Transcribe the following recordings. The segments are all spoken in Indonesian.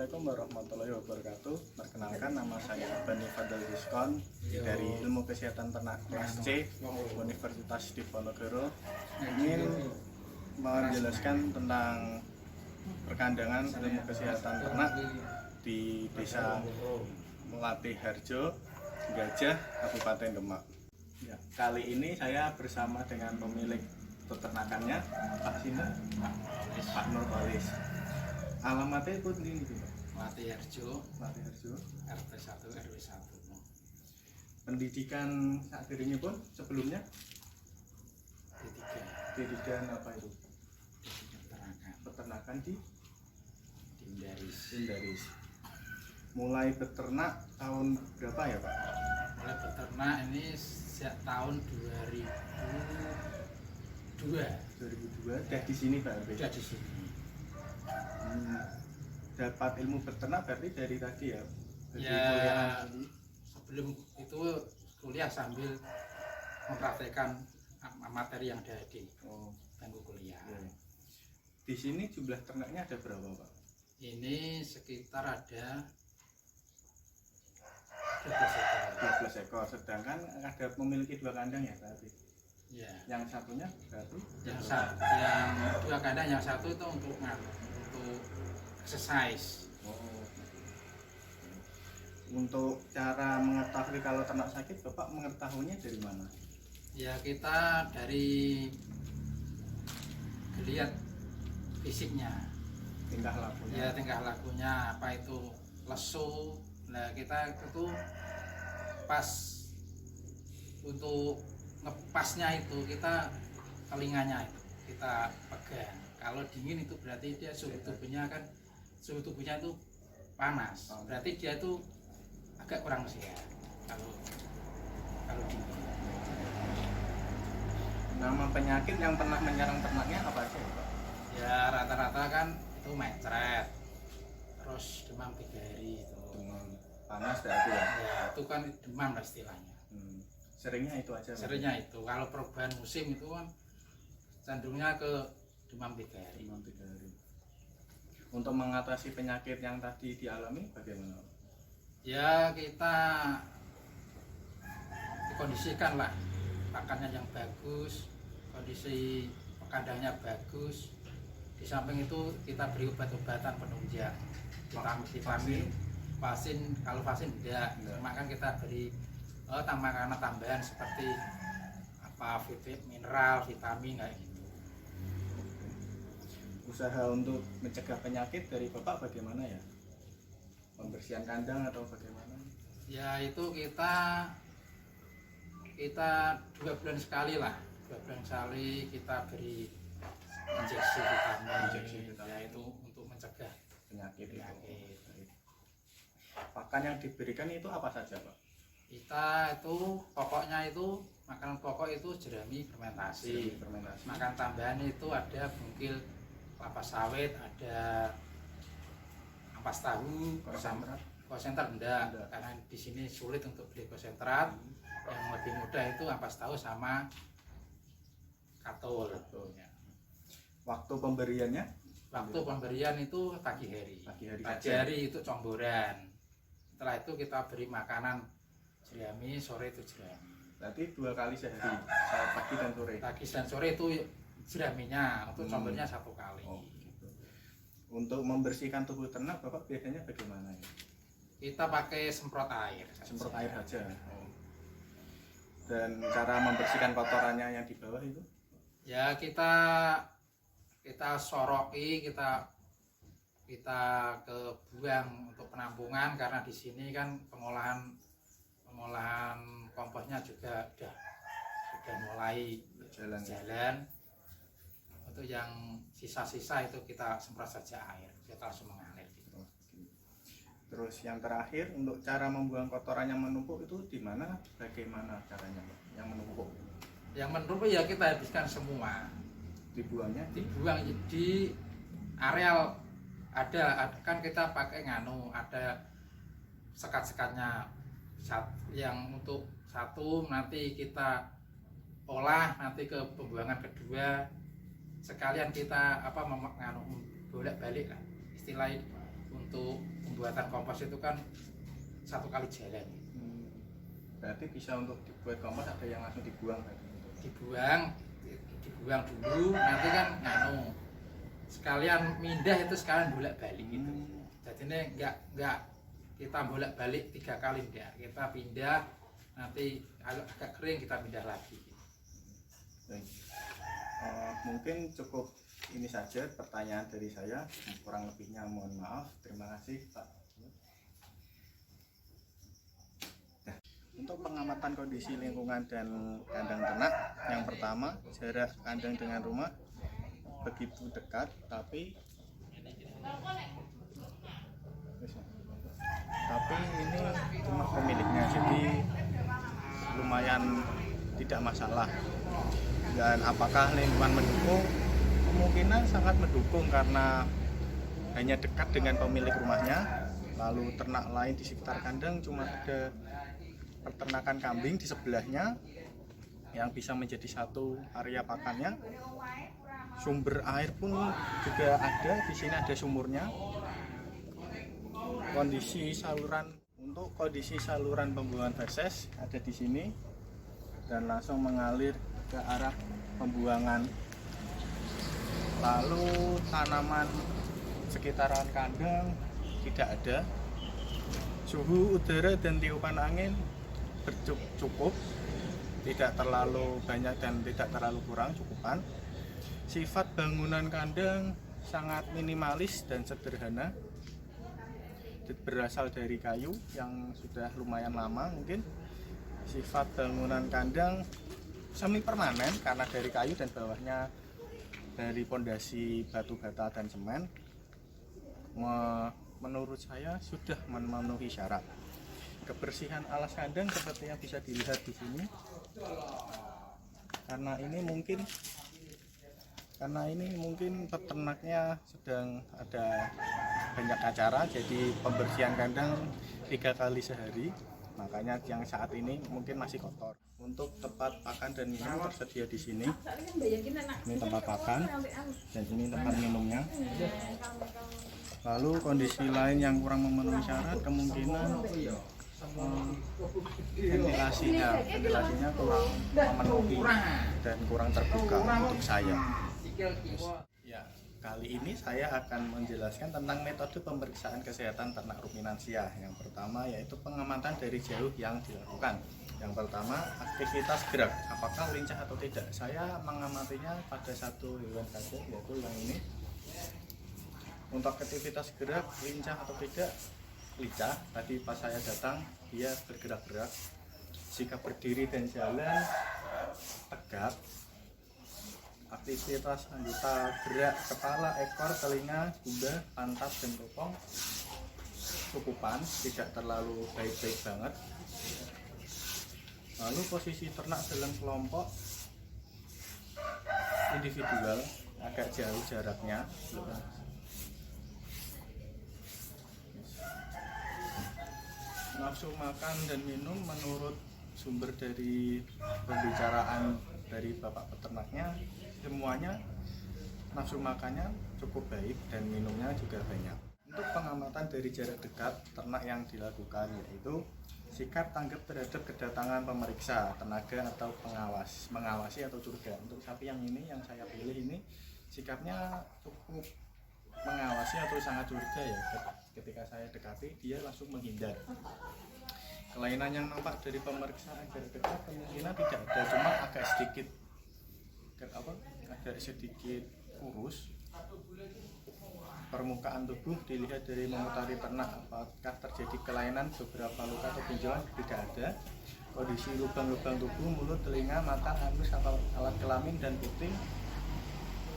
Assalamualaikum warahmatullahi wabarakatuh. Perkenalkan, nama saya Bani Fadl Diskon dari Ilmu Kesehatan Ternak kelas C Universitas Diponegoro. Ingin menjelaskan tentang perkandangan ilmu kesehatan ternak di Desa Melati Harjo, Gajah, Kabupaten Demak. Ya, kali ini saya bersama dengan pemilik peternakannya, Pak Sinten, Pak Nurbalis. Alamatnya pun ini gitu, Pak. Melati Harjo, RT 1 RW 1. Pendidikan saat dirinya pun sebelumnya D3. pendidikan apa itu? Peternakan di Indaris. Mulai beternak tahun berapa ya, Pak? Mulai beternak ini sejak tahun 2002. Udah di sini, Pak. Sudah di sini. Dapat ilmu beternak berarti dari tadi ya? Dari Ya, kuliah tadi. sebelum itu kuliah sambil mempraktekkan materi yang ada di bangku kuliah. Ya. Di sini jumlah ternaknya ada berapa, Pak? Ini sekitar ada 12 ekor. 12 ekor, sedangkan ada memiliki 2 kandang ya tadi. Ya. Yang satunya berarti Yang 2 kandang, yang satu itu untuk exercise. Untuk cara mengetahui kalau ternak sakit, Bapak mengetahuinya dari mana? Ya, kita dari lihat fisiknya, Tingkah lakunya. ya tingkah lakunya, apa itu lesu. Nah, kita itu pas untuk ngepasnya itu kita telinganya itu kita pegang. Kalau dingin itu berarti dia suhu tubuhnya itu panas. Berarti dia itu agak kurang sehat. Kalau dingin. Nama penyakit yang pernah menyerang ternaknya apa aja, Pak? Ya, rata-rata kan itu mencret, terus demam 3 hari itu. Demam panas berarti ya? Ya, itu kan demam lah istilahnya. Seringnya itu aja? Seringnya itu, kalau perubahan musim itu kan cenderungnya ke demam 3 hari. Demam 3 hari. Untuk mengatasi penyakit yang tadi dialami bagaimana? Ya, kita dikondisikan lah, pakannya yang bagus, kondisi kandangnya bagus. Di samping itu kita beri obat-obatan penunjang, vitamin, vaksin. Kalau vaksin enggak. Cuma kan kita beri makanan tambahan seperti apa, mineral, vitamin kayak gitu. Usaha untuk mencegah penyakit dari Bapak bagaimana ya? Pembersihan kandang atau bagaimana? Ya, itu kita 2 bulan sekali lah, 2 bulan sekali kita beri injeksi vitamin. Ya, itu untuk mencegah Penyakit. penyakit. Pakan yang diberikan itu apa saja, Pak? Kita itu pokoknya itu makanan pokok itu jerami fermentasi. Makan tambahan itu ada bungkil kelapa sawit, ada ampas tahu, konsentrat enggak, karena di sini sulit untuk beli konsentrat. Yang lebih mudah itu ampas tahu sama katul. Ya. Waktu pemberiannya? Waktu pemberian itu pagi hari itu comboran. Setelah itu kita beri makanan jerami, sore itu jerami. Berarti 2 kali sehari, pagi dan sore? Pagi dan sore itu jeraminya, untuk combornya 1 kali. Gitu. Untuk membersihkan tubuh ternak, Bapak biasanya bagaimana ya? Kita pakai semprot air. Semprot air saja. Dan cara membersihkan kotorannya yang di bawah itu? Ya, kita soroki, kita ke buang untuk penampungan, karena di sini kan pengolahan komposnya juga sudah mulai jalan. Untuk yang sisa-sisa itu kita semprot saja air, kita langsung mengalir gitu. Terus yang terakhir, untuk cara membuang kotoran yang menumpuk itu di mana? Bagaimana caranya, Pak? Yang menumpuk? Yang menumpuk ya kita habiskan semua. Dibuang di areal ada kan kita pakai ada sekat-sekatnya. Yang untuk satu nanti kita olah nanti ke pembuangan kedua, sekalian kita bolak-balik lah istilahnya untuk pembuatan kompos itu kan 1 kali jalan. Berarti bisa untuk dibuat kompos ada yang langsung dibuang berarti? Dibuang dulu, nanti kan sekalian mindah itu sekalian bolak-balik gitu. Jadi ini enggak kita bolak-balik 3 kali, enggak. Kita pindah, nanti agak kering kita pindah lagi. Mungkin cukup ini saja pertanyaan dari saya, kurang lebihnya mohon maaf. Terima kasih Pak. Nah, untuk pengamatan kondisi lingkungan dan kandang ternak, yang pertama jarak kandang dengan rumah begitu dekat, tapi ini rumah pemiliknya, jadi lumayan tidak masalah. Dan apakah lingkungan mendukung? Kemungkinan sangat mendukung karena hanya dekat dengan pemilik rumahnya. Lalu ternak lain di sekitar kandang cuma ada peternakan kambing di sebelahnya yang bisa menjadi satu area pakannya. Sumber air pun juga ada, di sini ada sumurnya. Kondisi saluran pembuangan feses ada di sini dan langsung mengalir ke arah pembuangan. Lalu tanaman sekitaran kandang tidak ada. Suhu udara dan tiupan angin cukup, tidak terlalu banyak dan tidak terlalu kurang, cukupan. Sifat bangunan kandang sangat minimalis dan sederhana, berasal dari kayu yang sudah lumayan lama mungkin. Sifat bangunan kandang semi permanen karena dari kayu dan bawahnya dari pondasi batu bata dan semen. Menurut saya sudah memenuhi syarat. Kebersihan alas kandang seperti yang bisa dilihat di sini. Karena ini mungkin peternaknya sedang ada banyak acara, jadi pembersihan kandang 3 kali sehari. Makanya yang saat ini mungkin masih kotor. Untuk tempat pakan dan minum tersedia di sini. Ini tempat pakan dan ini tempat minumnya. Lalu kondisi lain yang kurang memenuhi syarat kemungkinan ventilasinya kurang memenuhi dan kurang terbuka untuk saya. Ya, kali ini saya akan menjelaskan tentang metode pemeriksaan kesehatan ternak ruminansia. Yang pertama yaitu pengamatan dari jauh yang dilakukan. Yang pertama, aktivitas gerak, apakah lincah atau tidak. Saya mengamatinya pada satu hewan saja, yaitu yang ini. Untuk aktivitas gerak, lincah atau tidak, lincah. Tadi pas saya datang, dia bergerak-gerak. Jika berdiri dan jalan, tegap. Aktivitas anggota gerak kepala, ekor, telinga, gumbah, pantat, dan bokong cukupan, tidak terlalu baik-baik banget. Lalu posisi ternak dalam kelompok individual, agak jauh jaraknya. Nafsu makan dan minum menurut sumber dari pembicaraan dari bapak peternaknya, semuanya nafsu makannya cukup baik dan minumnya juga banyak. Untuk pengamatan dari jarak dekat ternak yang dilakukan yaitu sikap tanggap terhadap kedatangan pemeriksa, tenaga atau mengawasi atau curiga. Untuk sapi yang ini yang saya pilih ini sikapnya cukup mengawasi atau sangat curiga ya. Ketika saya dekati dia langsung menghindar. Kelainan yang nampak dari pemeriksaan jarak dekat kemungkinan tidak ada, cuma agak sedikit kurus. Permukaan tubuh dilihat dari memutari ternak, apakah terjadi kelainan, beberapa luka atau benjolan tidak ada. Kondisi lubang-lubang tubuh, mulut, telinga, mata, anus, alat kelamin dan puting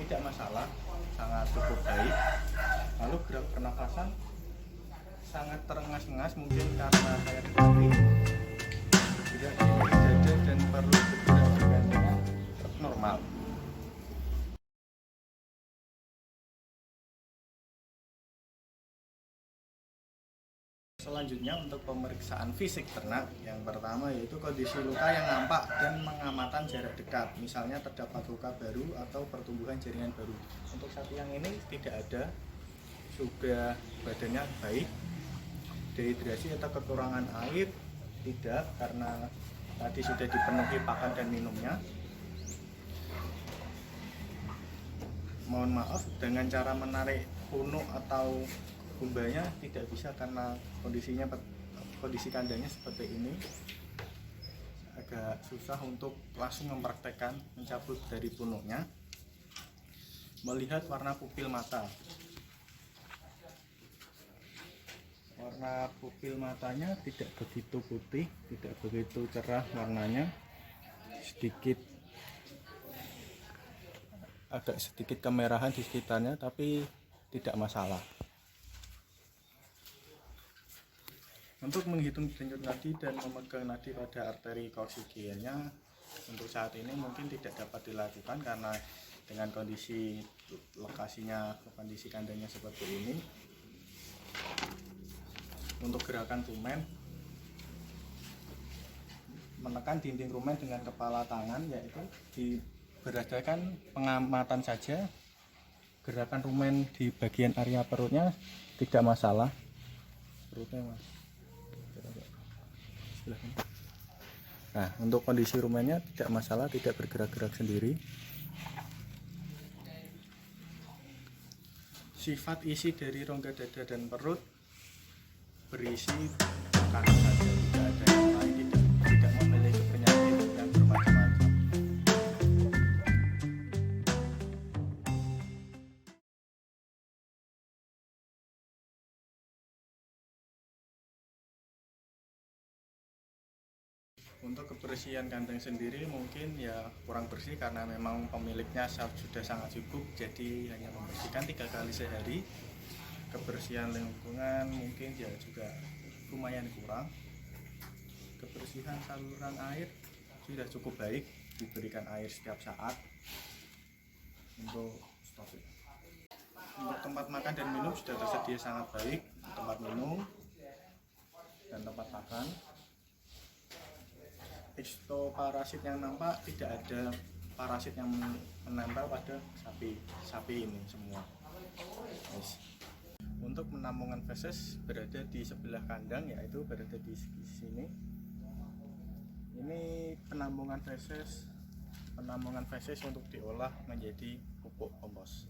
tidak masalah, sangat cukup baik. Lalu gerak pernafasan sangat terengas-engas, mungkin karena saya dekati tidak dada dan perlu bergerak dengan normal. Selanjutnya untuk pemeriksaan fisik ternak, yang pertama yaitu kondisi luka yang nampak dan mengamatan jarak dekat, misalnya terdapat luka baru atau pertumbuhan jaringan baru. Untuk sapi yang ini tidak ada, sudah badannya baik, dehidrasi atau kekurangan air, tidak, karena tadi sudah dipenuhi pakan dan minumnya. Mohon maaf, dengan cara menarik punuk atau gumbanya tidak bisa karena kondisi kandangnya seperti ini. Agak susah untuk langsung mempraktekkan mencabut dari punuknya. Melihat warna pupil mata. Warna pupil matanya tidak begitu putih, tidak begitu cerah warnanya, agak sedikit kemerahan di sekitarnya, tapi tidak masalah. Untuk menghitung denyut nadi dan memegang nadi pada arteri kausikianya untuk saat ini mungkin tidak dapat dilakukan karena dengan kondisi lokasinya, kondisi kandangnya seperti ini. Untuk gerakan rumen, menekan dinding rumen dengan kepala tangan, yaitu diberadakan pengamatan saja. Gerakan rumen di bagian area perutnya tidak masalah. Perutnya mas. Nah, untuk kondisi rumennya tidak masalah, tidak bergerak-gerak sendiri. Sifat isi dari rongga dada dan perut berisi makanan saja, tidak ada yang lain, tidak memiliki penyakit yang bermacam-macam. Untuk kebersihan kandang sendiri mungkin ya kurang bersih karena memang pemiliknya sudah sangat sibuk, jadi hanya membersihkan 3 kali sehari. Kebersihan lingkungan mungkin ya juga lumayan kurang. Kebersihan saluran air sudah cukup baik, diberikan air setiap saat. Untuk tempat makan dan minum sudah tersedia sangat baik, tempat minum dan tempat makan. Histoparasit yang nampak, tidak ada parasit yang menempel pada sapi ini semua. Untuk penampungan feses berada di sebelah kandang, yaitu berada di sini. Ini penampungan feses untuk diolah menjadi pupuk kompos.